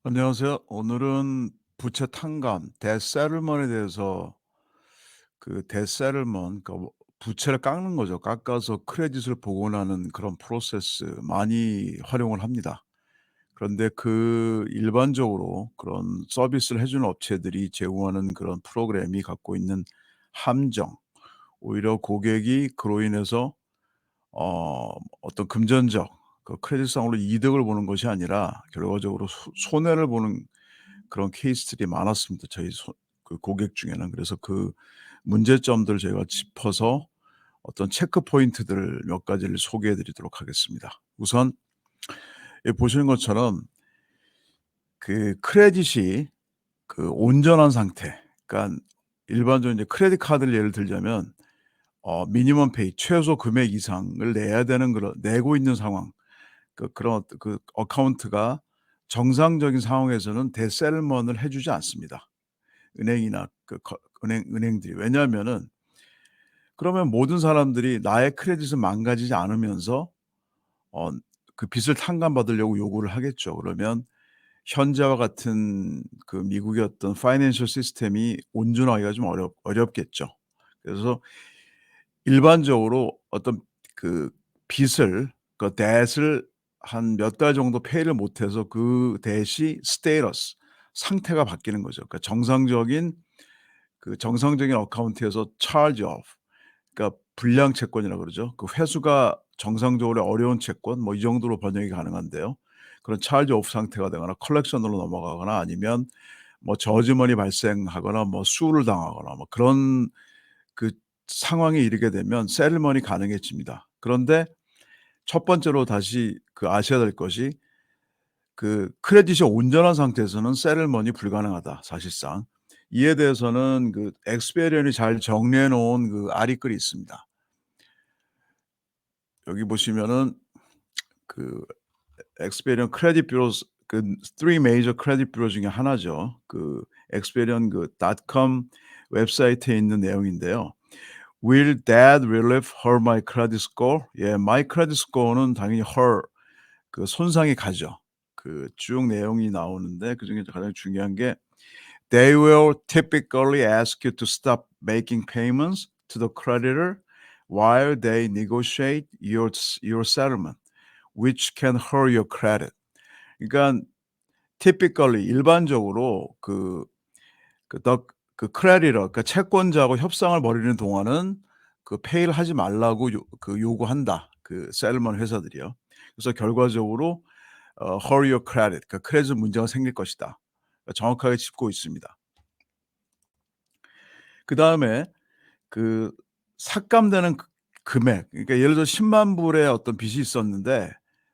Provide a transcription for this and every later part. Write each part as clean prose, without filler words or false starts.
안녕하세요. 오늘은 부채 탕감, 데세틀먼에 대해서 데세틀먼 그러니까 부채를 깎는 거죠. 깎아서 크레딧을 복원하는 그런 프로세스 많이 활용을 합니다. 그런데 일반적으로 그런 서비스를 해 주는 업체들이 제공하는 그런 프로그램이 갖고 있는 함정, 오히려 고객이 그로 인해서 어떤 금전적 크레딧상으로 이득을 보는 것이 아니라 결과적으로 손해를 보는 그런 케이스들이 많았습니다. 저희 고객 중에는. 그래서 그 문제점들을 저희가 짚어서 어떤 체크 포인트들을 몇 가지를 소개해 드리도록 하겠습니다. 우선 여기 보시는 것처럼 크레딧이 온전한 상태, 그러니까 일반적으로 이제 크레딧 카드를 예를 들자면 미니멈 페이 최소 금액 이상을 내야 되는 그런 내고 있는 상황, 그런 어카운트가 정상적인 상황에서는 데세틀먼을 해 주지 않습니다. 은행이나 은행들이. 왜냐하면은 그러면 모든 사람들이 나의 크레딧은 망가지지 않으면서 어 빚을 탕감받으려고 요구를 하겠죠. 그러면 현재와 같은 미국의 어떤 파이낸셜 시스템이 온전하기가 좀 어렵겠죠. 그래서 일반적으로 어떤 그 빚을 뎃을 한 몇 달 정도 페이를 못해서 그 뎃이 스테이터스 상태가 바뀌는 거죠. 그러니까 정상적인 어카운트에서 charge off, 그러니까 불량 채권이라고 그러죠. 회수가 정상적으로 어려운 채권 뭐 이 정도로 번역이 가능한데요. 그런 charge off 상태가 되거나 컬렉션으로 넘어가거나 아니면 뭐 저지먼이 발생하거나 뭐 수우를 당하거나 뭐 그런 그 상황에 이르게 되면 세틀먼이 가능해집니다. 그런데 첫 번째로 다시 아셔야 될 것이 크레딧이 온전한 상태에서는 세틀먼이 불가능하다, 사실상. 이에 대해서는 엑스페리언이 잘 정리해 놓은 아리글이 있습니다. 여기 보시면은 그 엑스페리언 크레딧 뷰로스 3 메이저 크레딧 뷰로 중에 하나죠. 엑스페리언 .com 웹사이트에 있는 내용인데요. "Will that relief hurt my credit score?" 예, my credit score는 당연히 hurt, 손상이 가죠. 쭉 내용이 나오는데 그중에 가장 중요한 게 "They will typically ask you to stop making payments to the creditor while they negotiate your settlement, which can hurt your credit." 그러니까 typically 일반적으로 그 더 creditor, 그러니까 채권자하고 협상을 벌이는 동안은 페이를 하지 말라고 요구한다, 세틀먼 회사들이요. 그래서 결과적으로 hurt your credit, 그러니까 크레딧 문제가 생길 것이다. 정확하게 짚고 있습니다. 그다음에 삭감되는 금액, 그러니까 예를 들어 10만 불의 어떤 빚이 있었는데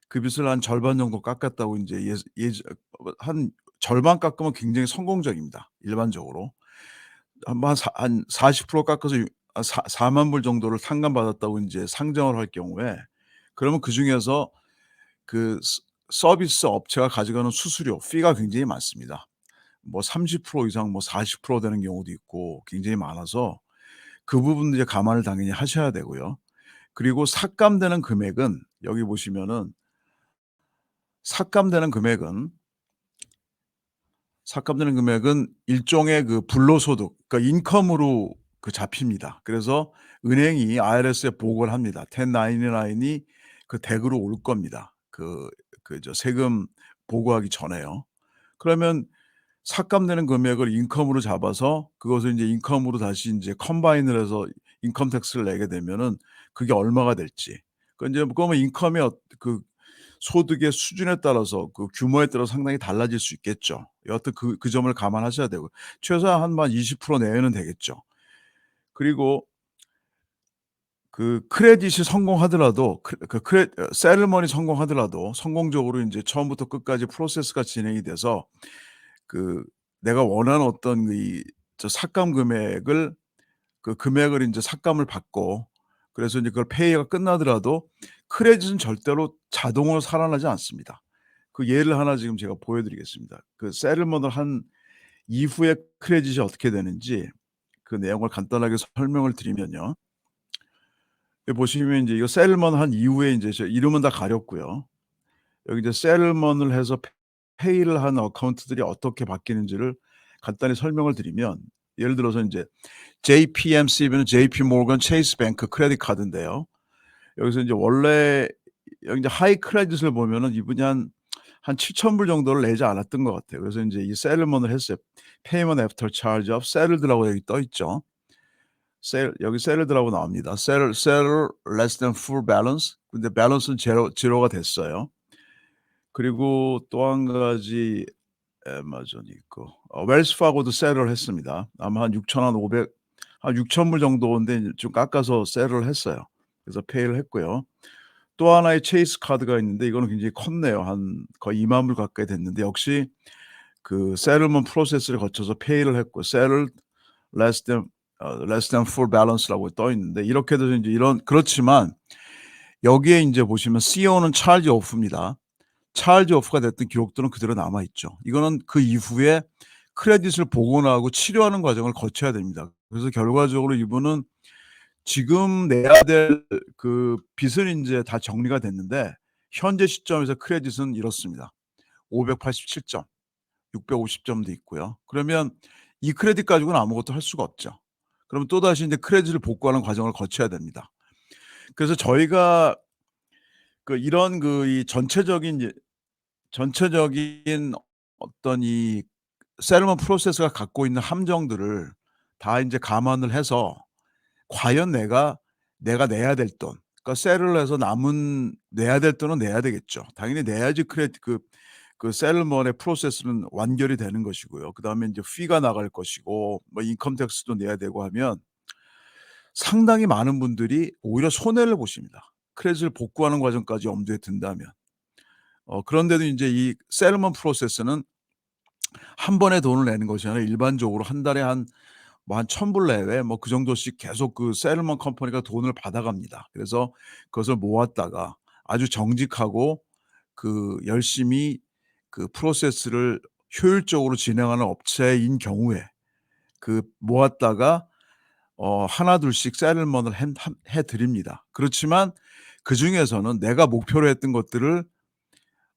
그 빚을 한 절반 정도 깎았다고 인제 한 절반 깎으면 굉장히 성공적입니다, 일반적으로. 한 40% 깎아서 유 아 사 4만 불 정도를 탕감받았다고 인제 상정을 할 경우에, 그러면 그중에서 그 서 서비스 업체가 가져가는 수수료, 피가 굉장히 많습니다. 뭐 30% 이상, 뭐 40% 되는 경우도 있고 굉장히 많아서 그 부분도 이제 감안을 당연히 하셔야 되고요. 그리고 여기 보시면은 삭감되는 금액은 삭감되는 금액은 일종의 불로소득, 그러니까 인컴으로 잡힙니다. 그래서 은행이 IRS에 보고를 합니다. 1099이 댁으로 올 겁니다. 세금 보고하기 전에요. 그러면 삭감되는 금액을 인컴으로 잡아서 그것을 인제 인컴으로 다시 인제 컴바인을 해서 인컴 텍스를 내게 되면은 그게 얼마가 될지. 인제 그러면 인컴의 소득의 수준에 따라서 규모에 따라 상당히 달라질 수 있겠죠. 여하튼 그 점을 감안하셔야 되고 최소한 한 20% 내외는 되겠죠. 그리고 크레딧이 성공하더라도 세틀먼이 성공하더라도 성공적으로 인제 처음부터 끝까지 프로세스가 진행이 돼서 그 내가 원하는 어떤 삭감 금액을 인제 삭감을 받고 그래서 인제 그걸 페이가 끝나더라도 크레딧은 절대로 자동으로 살아나지 않습니다. 예를 하나 지금 제가 보여 드리겠습니다. 세틀먼을 한 이후에 크레딧이 어떻게 되는지 그 내용을 간단하게 설명을 드리면요. 여기 보시면 인제 이거 세틀먼 한 이후에 인제 저 이름은 다 가렸고요. 여기 이제 세틀먼을 해서 페이를 한 어카운트들이 어떻게 바뀌는지를 간단히 설명을 드리면, 예를 들어서 인제 JPMC는 JP모건 체이스 뱅크 크레딧 카드인데요. 여기서 인제 원래 여기 인제 하이 크레딧을 보면은 이분이 한 7,000불 정도를 내지 않았던 것 같아요. 그래서 인제 이 세틀먼을 했어요. Payment after charge of settled라고 여기 떠 있죠. 여기 settled라고 나옵니다. settle less than full balance. 근데 밸런스는 제로가 됐어요. 그리고 또 한 가지 애마존이 있고 웰스 파고도 세트를 했습니다. 아마 한 6,500 한 6,000불 정도인데 이제 좀 깎아서 세트를 했어요. 그래서 페이를 했고요. 또 하나의 체이스 카드가 있는데 이거는 굉장히 컸네요. 한 거의 20,000불 가까이 됐는데 역시 그 세틀먼트 프로세스를 거쳐서 페이를 했고 settled less than full balance라고 떠 있는데 이렇게 해서 인제 이런 그렇지만 여기에 인제 보시면 CO는 charge off입니다. charge off가 됐던 기록들은 그대로 남아 있죠. 이거는 그 이후에 크레딧을 복원하고 치료하는 과정을 거쳐야 됩니다. 그래서 결과적으로 이분은 지금 내야 될 그 빚은 인제 다 정리가 됐는데 현재 시점에서 크레딧은 이렇습니다. 587 점, 650 점도 있고요. 그러면 이 크레딧 가지고는 아무것도 할 수가 없죠. 그러면 또다시 인제 크레딧을 복구하는 과정을 거쳐야 됩니다. 그래서 저희가 그 이런 그 이 전체적인 어떤 이 세틀먼트 프로세스가 갖고 있는 함정들을 다 인제 감안을 해서 과연 내가 내야 될 돈, 그러니까 세틀을 해서 남은 내야 될 돈은 내야 되겠죠. 당연히 내야지 그 세틀먼트의 프로세스는 완결이 되는 것이고요. 그다음에 인제 피가 나갈 것이고 뭐 인컴 텍스도 내야 되고 하면 상당히 많은 분들이 오히려 손해를 보십니다. 크레딧을 복구하는 과정까지 염두에 든다면. 그런데도 인제 이 세틀먼트 프로세스는 한 번에 돈을 내는 것이 아니라 일반적으로 한 달에 한 1,000불 내외 뭐 그 정도씩 계속 그 세틀먼트 컴퍼니가 돈을 받아갑니다. 그래서 그것을 모았다가 아주 정직하고 그 열심히 그 프로세스를 효율적으로 진행하는 업체인 경우에 그 모았다가 하나둘씩 세틀먼트를 해 드립니다. 그렇지만 그중에서는 내가 목표로 했던 것들을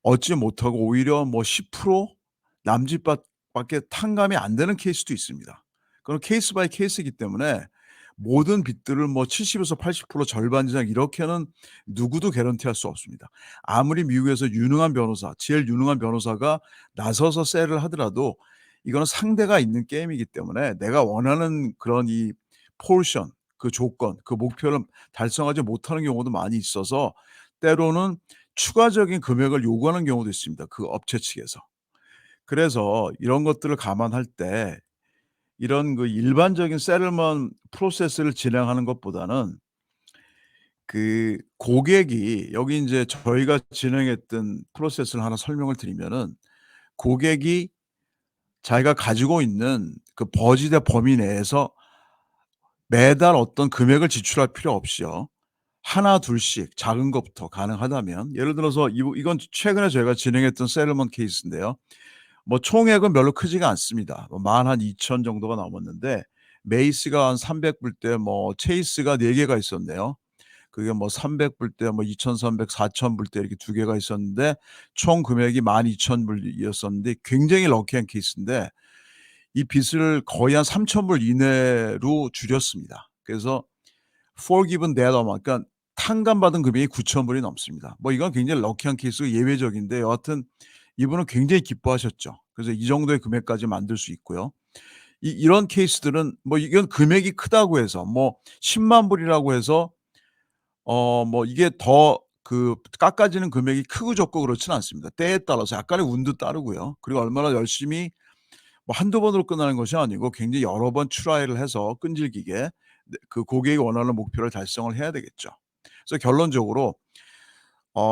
얻지 못하고 오히려 뭐 10% 남짓 밖에 탕감이 안 되는 케이스도 있습니다. 그건 케이스 바이 케이스이기 때문에 모든 빚들을 뭐 70에서 80% 절반 이상 이렇게는 누구도 개런티할 수 없습니다. 아무리 미국에서 유능한 변호사, 제일 유능한 변호사가 나서서 세를 하더라도 이거는 상대가 있는 게임이기 때문에 내가 원하는 그런 이 포션, 그 조건, 그 목표를 달성하지 못하는 경우도 많이 있어서 때로는 추가적인 금액을 요구하는 경우도 있습니다, 그 업체 측에서. 그래서 이런 것들을 감안할 때 이런 그 일반적인 세틀먼트 프로세스를 진행하는 것보다는 그 고객이 여기 인제 저희가 진행했던 프로세스를 하나 설명을 드리면은 고객이 자기가 가지고 있는 그 버짓의 범위 내에서 매달 어떤 금액을 지출할 필요 없이요. 하나 둘씩 작은 것부터 가능하다면 예를 들어서 이건 최근에 저희가 진행했던 세틀먼트 케이스인데요. 뭐 총액은 별로 크지가 않습니다. 뭐 12,000 정도가 넘었는데 메이스가 한 300불 대 뭐 체이스가 4 개가 있었네요. 그게 뭐 300불 대 뭐 2,300, 4,000불 대 이렇게 2 개가 있었는데 총 금액이 12,000불이었었는데 굉장히 럭키한 케이스인데 이 빚을 거의 한 3,000불 이내로 줄였습니다. 그래서 forgiven debt amount 그러니까 탕감받은 금액이 9,000불이 넘습니다. 뭐 이건 굉장히 럭키한 케이스고 예외적인데 여하튼 이분은 굉장히 기뻐하셨죠. 그래서 이 정도의 금액까지 만들 수 있고요. 이런 케이스들은 뭐 이건 금액이 크다고 해서 뭐 100,000 불이라고 해서 뭐 이게 더 그 깎아지는 금액이 크고 적고 그렇지는 않습니다. 때에 따라서 약간의 운도 따르고요. 그리고 얼마나 열심히 뭐 한두 번으로 끝나는 것이 아니고 굉장히 여러 번 트라이를 해서 끈질기게 그 고객이 원하는 목표를 달성을 해야 되겠죠. 그래서 결론적으로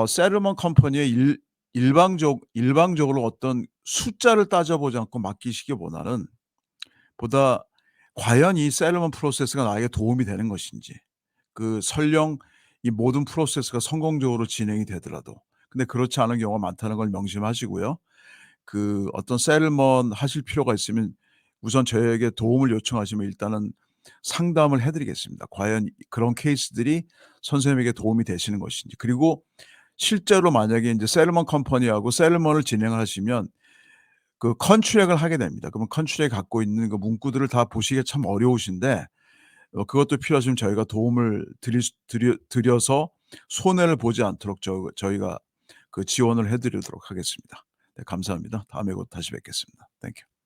세틀먼트 컴퍼니의 일방적으로 어떤 숫자를 따져보지 않고 맡기시기보다는 보다 과연 이 세틀먼트 프로세스가 나에게 도움이 되는 것인지 그 설령 이 모든 프로세스가 성공적으로 진행이 되더라도 근데 그렇지 않은 경우가 많다는 걸 명심하시고요. 그 어떤 세틀먼트 하실 필요가 있으면 우선 저희에게 도움을 요청하시면 일단은 상담을 해 드리겠습니다. 과연 그런 케이스들이 선생님에게 도움이 되시는 것인지. 그리고 실제로 만약에 인제 세틀먼트 컴퍼니하고 세틀먼트를 진행을 하시면 그 컨트랙을 하게 됩니다. 그러면 컨트랙 갖고 있는 그 문구들을 다 보시기가 참 어려우신데 그것도 필요하시면 저희가 도움을 드려서 손해를 보지 않도록 저희가 그 지원을 해 드리도록 하겠습니다. 네 감사합니다. 다음에 곧 다시 뵙겠습니다. 땡큐.